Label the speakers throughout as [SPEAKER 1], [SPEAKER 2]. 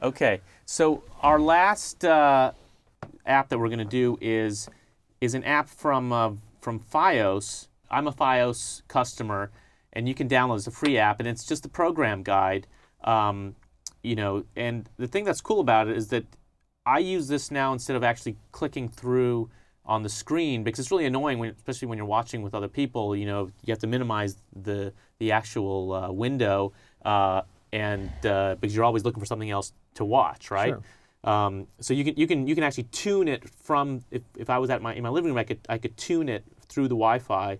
[SPEAKER 1] Okay, so our last app that we're going to do is an app from FIOS. I'm a FIOS customer, and you can download it. It's a free app, and it's just a program guide. You know, and the thing that's cool about it is that I use this now instead of actually clicking through on the screen, because it's really annoying, especially when you're watching with other people. You know, you have to minimize the actual window, and because you're always looking for something else to watch, right?
[SPEAKER 2] Sure.
[SPEAKER 1] So you can actually tune it from, if I was in my living room, I could tune it through the Wi-Fi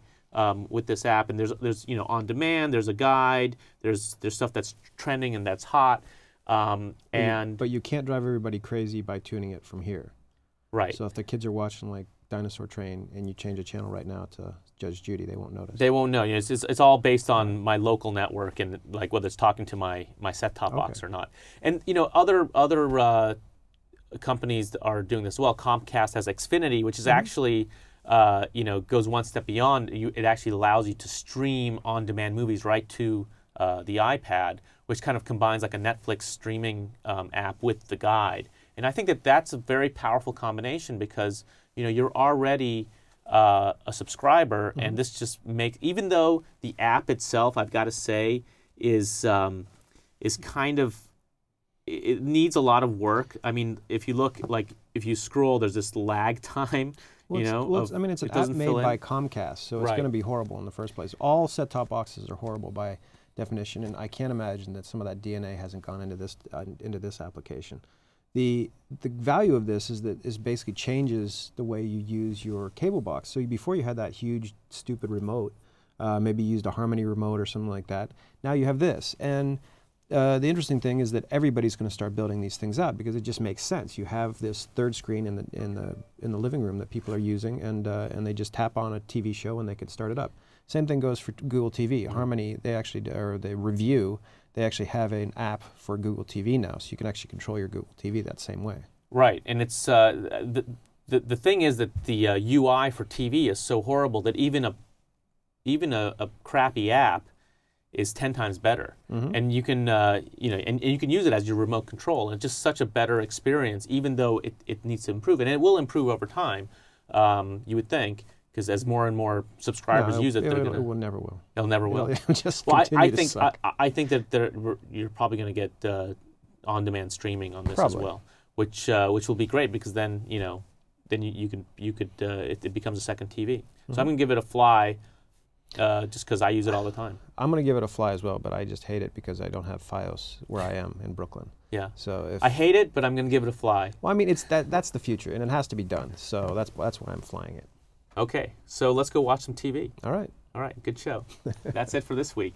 [SPEAKER 1] with this app, and there's you know, on demand, there's a guide, there's stuff that's trending and that's hot,
[SPEAKER 2] but you can't drive everybody crazy by tuning it from here.
[SPEAKER 1] Right.
[SPEAKER 2] So if the kids are watching like Dinosaur Train and you change a channel right now to Judge Judy, they won't notice.
[SPEAKER 1] They won't know. You know, it's all based on my local network, and like whether it's talking to my set-top box or not. And you know, other companies are doing this as well. Comcast has Xfinity, which is actually you know, goes one step beyond. It actually allows you to stream on-demand movies right to the iPad, which kind of combines like a Netflix streaming app with the guide. And I think that that's a very powerful combination, because you know, you're already a subscriber, and this just makes, even though the app itself, I've got to say, is kind of, it needs a lot of work. I mean, if you look, like if you scroll, there's this lag time.
[SPEAKER 2] Well,
[SPEAKER 1] you know,
[SPEAKER 2] I mean, it's an app made by Comcast, so it's going to be horrible in the first place. All set-top boxes are horrible by definition, and I can't imagine that some of that DNA hasn't gone into this application. The value of this is that it basically changes the way you use your cable box. So before you had that huge, stupid remote, maybe you used a Harmony remote or something like that. Now you have this, and the interesting thing is that everybody's going to start building these things out, because it just makes sense. You have this third screen in the living room that people are using, and they just tap on a TV show and they can start it up. Same thing goes for Google TV. Harmony, they actually, or the Review, they actually have an app for Google TV now, so you can actually control your Google TV that same way.
[SPEAKER 1] Right, and it's the thing is that the UI for TV is so horrible that even a crappy app is 10 times better, and you can you know, and you can use it as your remote control, and it's just such a better experience, even though it needs to improve, and it will improve over time. You would think, because as more and more subscribers use it, they're gonna.
[SPEAKER 2] It will never will.
[SPEAKER 1] It'll never will.
[SPEAKER 2] It'll just continue to suck.
[SPEAKER 1] I think that you're probably going to get on-demand streaming on this as well, which will be great, because then you know, then it becomes a second TV. So I'm going to give it a fly, just because I use it all the time.
[SPEAKER 2] I'm going to give it a fly as well, but I just hate it because I don't have FIOS where I am in Brooklyn.
[SPEAKER 1] Yeah.
[SPEAKER 2] So
[SPEAKER 1] I hate it, but I'm going to give it a fly.
[SPEAKER 2] Well, I mean, that's the future, and it has to be done. So that's why I'm flying it.
[SPEAKER 1] Okay, so let's go watch some TV.
[SPEAKER 2] All right.
[SPEAKER 1] All right, good show. That's it for this week.